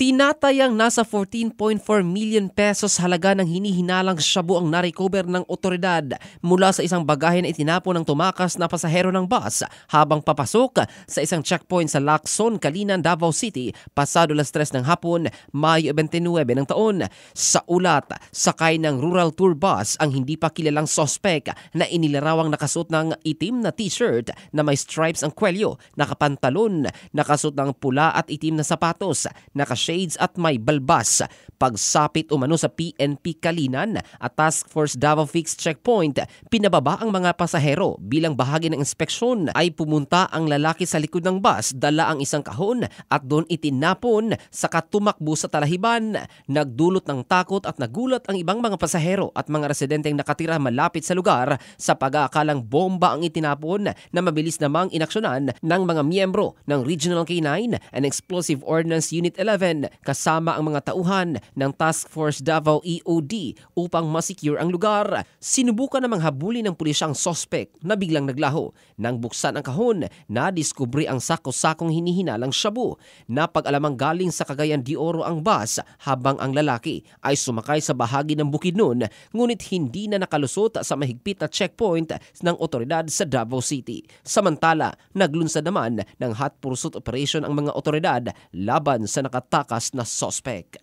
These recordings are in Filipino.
Tinatayang nasa 14.4 million pesos halaga ng hinihinalang shabu ang narecover ng otoridad mula sa isang bagahe na itinapon ng tumakas na pasahero ng bus habang papasok sa isang checkpoint sa Lacson, Calinan, Davao City pasado 3:00 ng hapon, Mayo 29 ng taon. Sa ulat, sakay ng rural tour bus ang hindi pa kilalang sospek na inilarawang nakasuot ng itim na t-shirt na may stripes ang kwelyo, nakapantalon, nakasuot ng pula at itim na sapatos, nakashades at may balbas. Pagsapit umano sa PNP Calinan at Task Force Davao Fixed Checkpoint, pinababa ang mga pasahero. Bilang bahagi ng inspeksyon ay pumunta ang lalaki sa likod ng bus, dala ang isang kahon at doon itinapon saka tumakbo sa talahiban. Nagdulot ng takot at nagulat ang ibang mga pasahero at mga residenteng nakatira malapit sa lugar sa pag-aakalang bomba ang itinapon na mabilis namang inaksyonan ng mga miyembro ng Regional K9 and Explosive Ordnance Unit 11 kasama ang mga tauhan ng Task Force Davao EOD upang masecure ang lugar. Sinubukan namang habulin ng pulisya ang sospek na biglang naglaho. Nang buksan ang kahon, nadiskubre ang sako-sakong hinihinalang shabu. Napag-alamang galing sa Cagayan de Oro ang bus habang ang lalaki ay sumakay sa bahagi ng Bukidnon ngunit hindi na nakalusot sa mahigpit na checkpoint ng otoridad sa Davao City. Samantala, naglunsad naman ng hot pursuit operation ang mga otoridad laban sa nakatakas na sospek.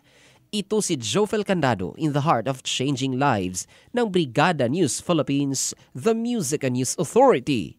Ito si Jofel Candado in the heart of changing lives ng Brigada News Philippines, the Music and News Authority.